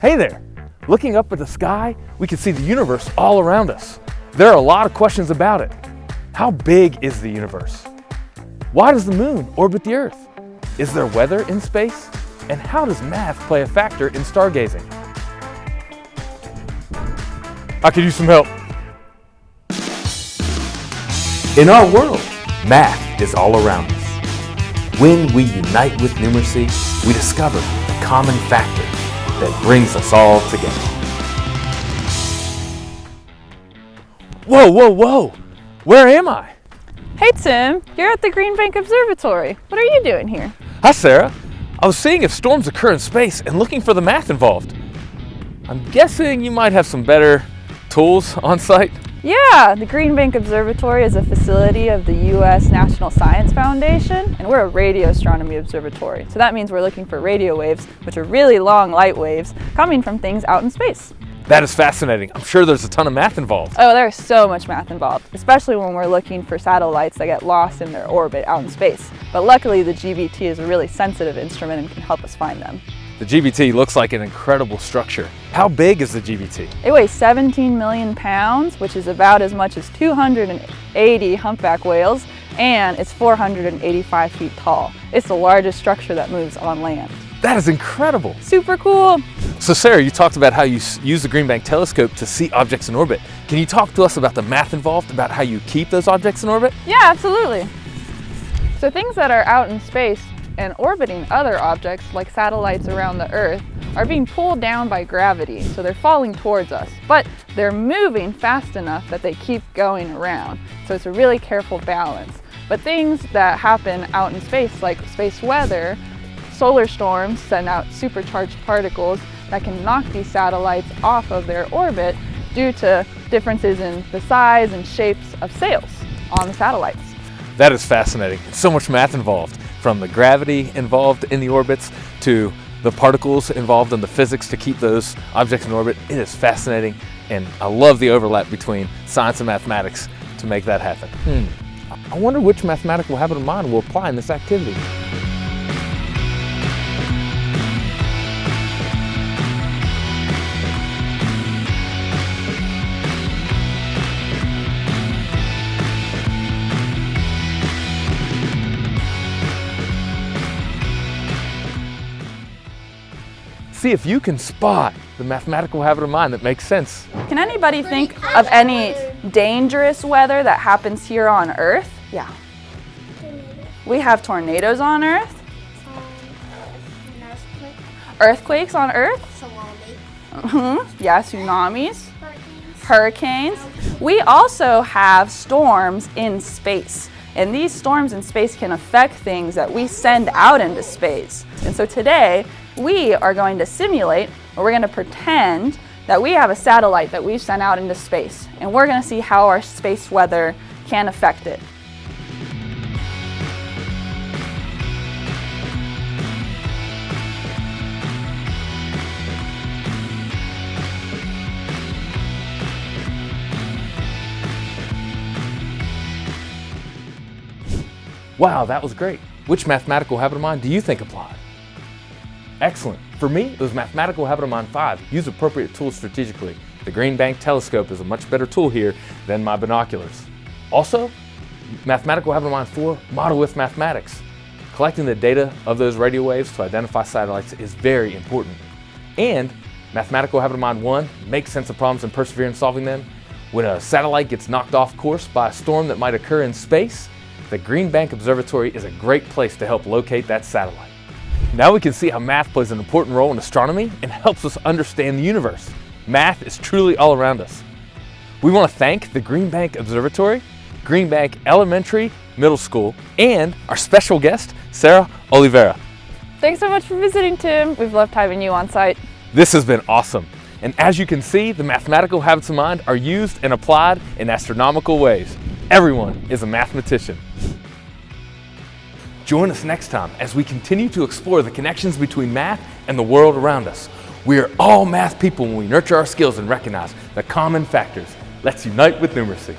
Hey there! Looking up at the sky, we can see the universe all around us. There are a lot of questions about it. How big is the universe? Why does the moon orbit the Earth? Is there weather in space? And how does math play a factor in stargazing? I could use some help. In our world, math is all around us. When we unite with numeracy, we discover the common factor that brings us all together. Whoa, whoa, whoa! Where am I? Hey Tim, you're at the Green Bank Observatory. What are you doing here? Hi Sarah. I was seeing if storms occur in space and looking for the math involved. I'm guessing you might have some better tools on site? Yeah, the Green Bank Observatory is a facility of the U.S. National Science Foundation, and we're a radio astronomy observatory. So that means we're looking for radio waves, which are really long light waves, coming from things out in space. That is fascinating. I'm sure there's a ton of math involved. Oh, there's so much math involved, especially when we're looking for satellites that get lost in their orbit out in space. But luckily, the GBT is a really sensitive instrument and can help us find them. The GBT looks like an incredible structure. How big is the GBT? It weighs 17 million pounds, which is about as much as 280 humpback whales, and it's 485 feet tall. It's the largest structure that moves on land. That is incredible. Super cool. So Sarah, you talked about how you use the Green Bank telescope to see objects in orbit. Can you talk to us about the math involved, about how you keep those objects in orbit? Yeah, absolutely. So things that are out in space and orbiting other objects like satellites around the Earth are being pulled down by gravity, so they're falling towards us, but they're moving fast enough that they keep going around. So it's a really careful balance. But things that happen out in space, like space weather, solar storms send out supercharged particles that can knock these satellites off of their orbit due to differences in the size and shapes of sails on the satellites. That is fascinating. So much math involved, from the gravity involved in the orbits to the particles involved in the physics to keep those objects in orbit. It is fascinating, and I love the overlap between science and mathematics to make that happen. I wonder which mathematical habit of mind will apply in this activity. See if you can spot the mathematical habit of mind that makes sense. Can anybody think of any dangerous weather that happens here on Earth? Yeah. We have tornadoes on Earth. Earthquakes on Earth. Yeah, tsunamis. Hurricanes. We also have storms in space. And these storms in space can affect things that we send out into space. And so today, we are going to simulate, or we're going to pretend that we have a satellite that we've sent out into space, and we're going to see how our space weather can affect it. Wow, that was great. Which mathematical habit of mind do you think applied? Excellent. For me, it was mathematical habit of mind 5. Use appropriate tools strategically. The Green Bank telescope is a much better tool here than my binoculars. Also, mathematical habit of mind 4, model with mathematics. Collecting the data of those radio waves to identify satellites is very important. And mathematical habit of mind 1, make sense of problems and persevere in solving them. When a satellite gets knocked off course by a storm that might occur in space, the Green Bank Observatory is a great place to help locate that satellite. Now we can see how math plays an important role in astronomy and helps us understand the universe. Math is truly all around us. We want to thank the Green Bank Observatory, Green Bank Elementary, Middle School, and our special guest, Sara Olivera. Thanks so much for visiting, Tim. We've loved having you on site. This has been awesome. And as you can see, the mathematical habits of mind are used and applied in astronomical ways. Everyone is a mathematician. Join us next time as we continue to explore the connections between math and the world around us. We are all math people when we nurture our skills and recognize the common factors. Let's unite with numeracy.